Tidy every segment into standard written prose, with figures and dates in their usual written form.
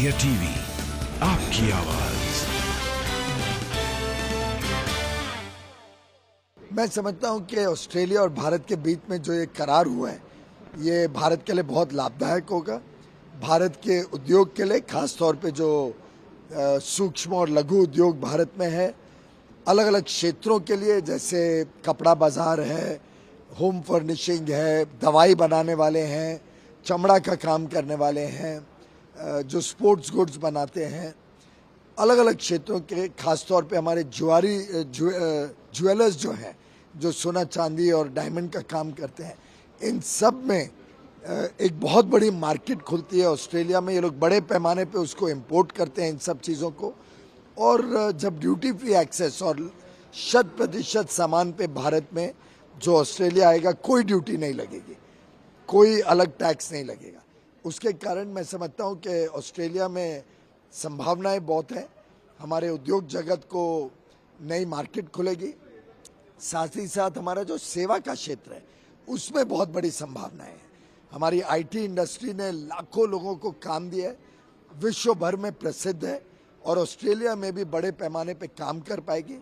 India TV आपकी आवाज। मैं समझता हूं कि ऑस्ट्रेलिया और भारत के बीच में जो ये करार हुआ है ये भारत के लिए बहुत लाभदायक होगा। भारत के उद्योग के लिए, खास तौर पे जो सूक्ष्म और लघु उद्योग भारत में है, अलग अलग क्षेत्रों के लिए, जैसे कपड़ा बाजार है, होम फर्निशिंग है, दवाई बनाने वाले हैं, चमड़ा का काम करने वाले हैं, जो स्पोर्ट्स गुड्स बनाते हैं, अलग अलग क्षेत्रों के, खास तौर पे हमारे ज्वेलर्स जो हैं, जो सोना चांदी और डायमंड का काम करते हैं, इन सब में एक बहुत बड़ी मार्केट खुलती है ऑस्ट्रेलिया में। ये लोग बड़े पैमाने पे उसको इंपोर्ट करते हैं इन सब चीज़ों को, और जब ड्यूटी फ्री एक्सेस और 100% सामान पे भारत में जो ऑस्ट्रेलिया आएगा कोई ड्यूटी नहीं लगेगी, कोई अलग टैक्स नहीं लगेगा। उसके कारण मैं समझता हूँ कि ऑस्ट्रेलिया में संभावनाएं बहुत हैं। हमारे उद्योग जगत को नई मार्केट खुलेगी, साथ ही साथ हमारा जो सेवा का क्षेत्र है उसमें बहुत बड़ी संभावनाएं हैं। हमारी आईटी इंडस्ट्री ने लाखों लोगों को काम दिया है, विश्व भर में प्रसिद्ध है और ऑस्ट्रेलिया में भी बड़े पैमाने पे काम कर पाएगी।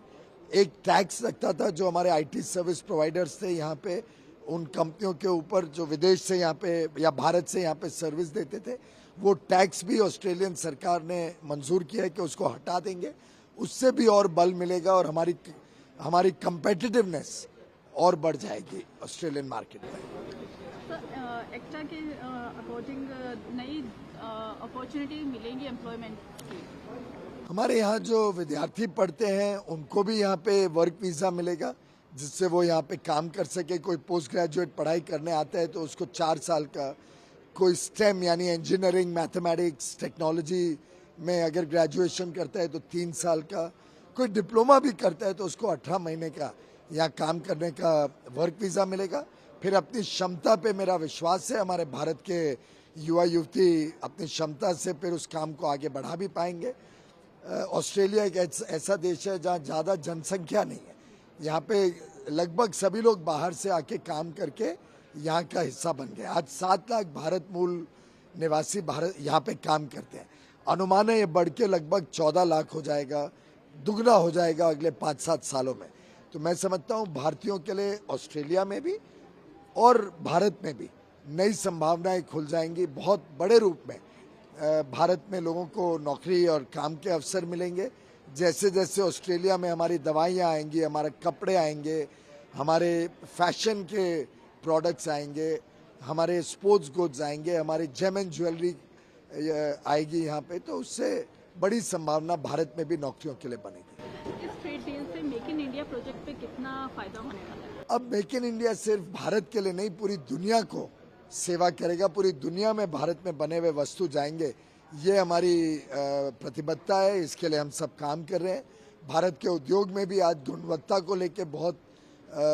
एक टैक्स लगता था जो हमारे आईटी सर्विस प्रोवाइडर्स थे यहाँ पे, उन कंपनियों के ऊपर जो विदेश से यहाँ पे या भारत से यहाँ पे सर्विस देते थे, वो टैक्स भी ऑस्ट्रेलियन सरकार ने मंजूर किया है कि उसको हटा देंगे। उससे भी और बल मिलेगा और हमारी कंपेटिटिवनेस और बढ़ जाएगी ऑस्ट्रेलियन मार्केट में। एक्टा के अकॉर्डिंग नई अपॉर्चुनिटी मिलेंगी एम्प्लॉयमेंट की? हमारे यहाँ जो विद्यार्थी पढ़ते हैं उनको भी यहाँ पे वर्क वीज़ा मिलेगा, जिससे वो यहाँ पे काम कर सके। कोई पोस्ट ग्रेजुएट पढ़ाई करने आता है तो उसको 4 साल का, कोई स्टेम यानी इंजीनियरिंग, मैथमेटिक्स, टेक्नोलॉजी में अगर ग्रेजुएशन करता है तो 3 साल का, कोई डिप्लोमा भी करता है तो उसको 18 महीने का यहाँ काम करने का वर्क वीज़ा मिलेगा। फिर अपनी क्षमता पे मेरा विश्वास है हमारे भारत के युवा युवती अपनी क्षमता से फिर उस काम को आगे बढ़ा भी पाएंगे। ऑस्ट्रेलिया एक ऐसा देश है जहाँ ज़्यादा जनसंख्या नहीं है, यहाँ पे लगभग सभी लोग बाहर से आके काम करके यहाँ का हिस्सा बन गए। आज 7 लाख भारत मूल निवासी भारत यहाँ पे काम करते हैं। अनुमान है ये बढ़ के लगभग 14 लाख हो जाएगा, दुगना हो जाएगा अगले 5-7 सालों में। तो मैं समझता हूँ भारतीयों के लिए ऑस्ट्रेलिया में भी और भारत में भी नई संभावनाएं खुल जाएंगी बहुत बड़े रूप में। भारत में लोगों को नौकरी और काम के अवसर मिलेंगे। जैसे जैसे ऑस्ट्रेलिया में हमारी दवाइयाँ आएंगी, हमारे कपड़े आएंगे, हमारे फैशन के प्रोडक्ट्स आएंगे, हमारे स्पोर्ट्स गुड्स आएंगे, हमारी जेम एंड ज्वेलरी आएगी यहाँ पे, तो उससे बड़ी संभावना भारत में भी नौकरियों के लिए बनेगी। इस ट्रेड डील से मेक इन इंडिया प्रोजेक्ट पे कितना फायदा होने वाला है? अब मेक इन इंडिया सिर्फ भारत के लिए नहीं, पूरी दुनिया को सेवा करेगा। पूरी दुनिया में भारत में बने हुए वस्तु जाएंगे, ये हमारी प्रतिबद्धता है। इसके लिए हम सब काम कर रहे हैं। भारत के उद्योग में भी आज गुणवत्ता को लेकर बहुत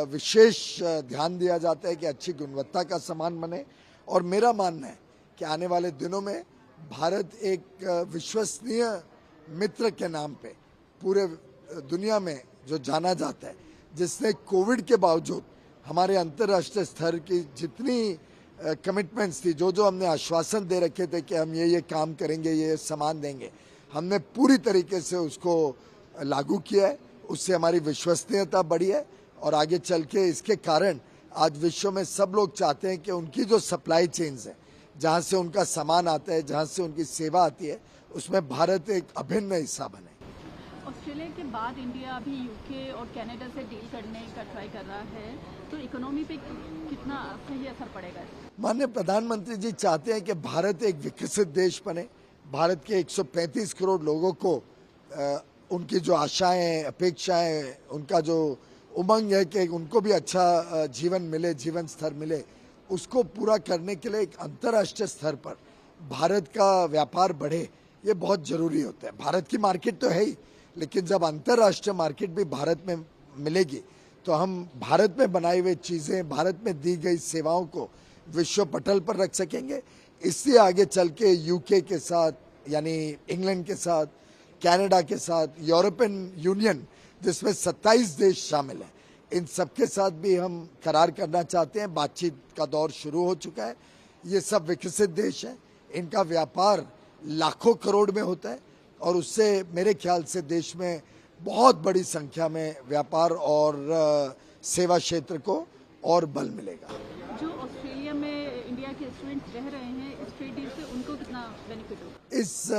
विशेष ध्यान दिया जाता है कि अच्छी गुणवत्ता का सामान बने। और मेरा मानना है कि आने वाले दिनों में भारत एक विश्वसनीय मित्र के नाम पे पूरे दुनिया में जो जाना जाता है, जिसने कोविड के बावजूद हमारे अंतर्राष्ट्रीय स्तर की जितनी कमिटमेंट्स थी, जो हमने आश्वासन दे रखे थे कि हम ये काम करेंगे, ये सामान देंगे, हमने पूरी तरीके से उसको लागू किया है। उससे हमारी विश्वसनीयता बढ़ी है और आगे चल के इसके कारण आज विश्व में सब लोग चाहते हैं कि उनकी जो सप्लाई चेन्स है, जहाँ से उनका सामान आता है, जहाँ से उनकी सेवा आती है, उसमें भारत एक अभिन्न हिस्सा बने। ऑस्ट्रेलिया के बाद इंडिया अभी यूके और कनाडा से डील करने का ट्राई कर रहा है, तो इकोनॉमी पे कितना सही असर पड़ेगा? माननीय प्रधानमंत्री जी चाहते हैं कि भारत एक विकसित देश बने। भारत के 135 करोड़ लोगों को उनकी जो आशाएं, अपेक्षाएं, उनका जो उमंग है कि उनको भी अच्छा जीवन मिले, जीवन स्तर मिले, उसको पूरा करने के लिए एक अंतर्राष्ट्रीय स्तर पर भारत का व्यापार बढ़े, ये बहुत ज़रूरी होता है। भारत की मार्केट तो है ही, लेकिन जब अंतर्राष्ट्रीय मार्केट भी भारत में मिलेगी तो हम भारत में बनाई हुई चीज़ें, भारत में दी गई सेवाओं को विश्व पटल पर रख सकेंगे। इसलिए आगे चल के यूके के साथ, यानी इंग्लैंड के साथ, कनाडा के साथ, यूरोपियन यूनियन जिसमें 27 देश शामिल हैं, इन सबके साथ भी हम करार करना चाहते हैं। बातचीत का दौर शुरू हो चुका है। ये सब विकसित देश हैं, इनका व्यापार लाखों करोड़ में होता है और उससे मेरे ख्याल से देश में बहुत बड़ी संख्या में व्यापार और सेवा क्षेत्र को और बल मिलेगा। जो ऑस्ट्रेलिया में इंडिया के स्टूडेंट्स रह रहे हैं इस ट्रेड डील से उनको कितना बेनिफिट होगा? इस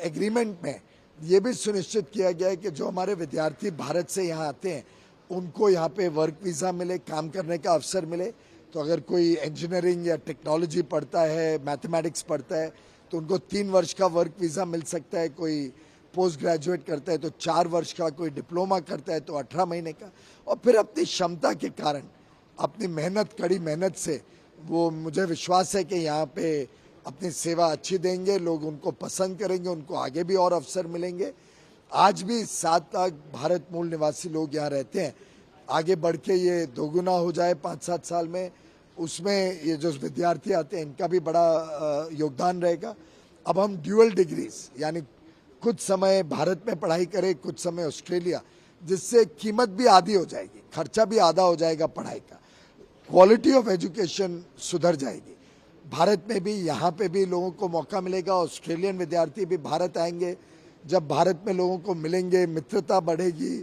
एग्रीमेंट में ये भी सुनिश्चित किया गया है कि जो हमारे विद्यार्थी भारत से यहाँ आते हैं उनको यहाँ पे वर्क वीज़ा मिले, काम करने का अवसर मिले। तो अगर कोई इंजीनियरिंग या टेक्नोलॉजी पढ़ता है, मैथमेटिक्स पढ़ता है तो उनको 3 वर्ष का वर्क वीज़ा मिल सकता है। कोई पोस्ट ग्रेजुएट करता है तो 4 वर्ष का, कोई डिप्लोमा करता है तो 18 महीने का, और फिर अपनी क्षमता के कारण, अपनी मेहनत, कड़ी मेहनत से वो, मुझे विश्वास है कि यहाँ पे अपनी सेवा अच्छी देंगे, लोग उनको पसंद करेंगे, उनको आगे भी और अवसर मिलेंगे। आज भी 7 लाख भारत मूल निवासी लोग यहाँ रहते हैं, आगे बढ़ के ये दोगुना हो जाए 5-7 साल में, उसमें ये जो विद्यार्थी आते हैं इनका भी बड़ा योगदान रहेगा। अब हम ड्यूअल डिग्रीज यानी कुछ समय भारत में पढ़ाई करें, कुछ समय ऑस्ट्रेलिया, जिससे कीमत भी आधी हो जाएगी, खर्चा भी आधा हो जाएगा पढ़ाई का, क्वालिटी ऑफ एजुकेशन सुधर जाएगी। भारत में भी, यहाँ पे भी लोगों को मौका मिलेगा। ऑस्ट्रेलियन विद्यार्थी भी भारत आएंगे, जब भारत में लोगों को मिलेंगे, मित्रता बढ़ेगी,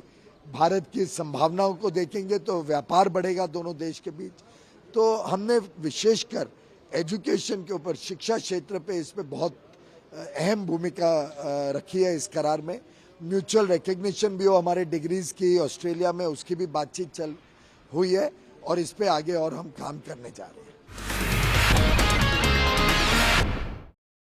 भारत की संभावनाओं को देखेंगे तो व्यापार बढ़ेगा दोनों देश के बीच। तो हमने विशेषकर एजुकेशन के ऊपर, शिक्षा क्षेत्र पे इसमें बहुत अहम भूमिका रखी है इस करार में। म्यूचुअल रिकग्निशन भी हो हमारे डिग्रीज की ऑस्ट्रेलिया में, उसकी भी बातचीत हुई है और इस पे आगे और हम काम करने जा रहे हैं।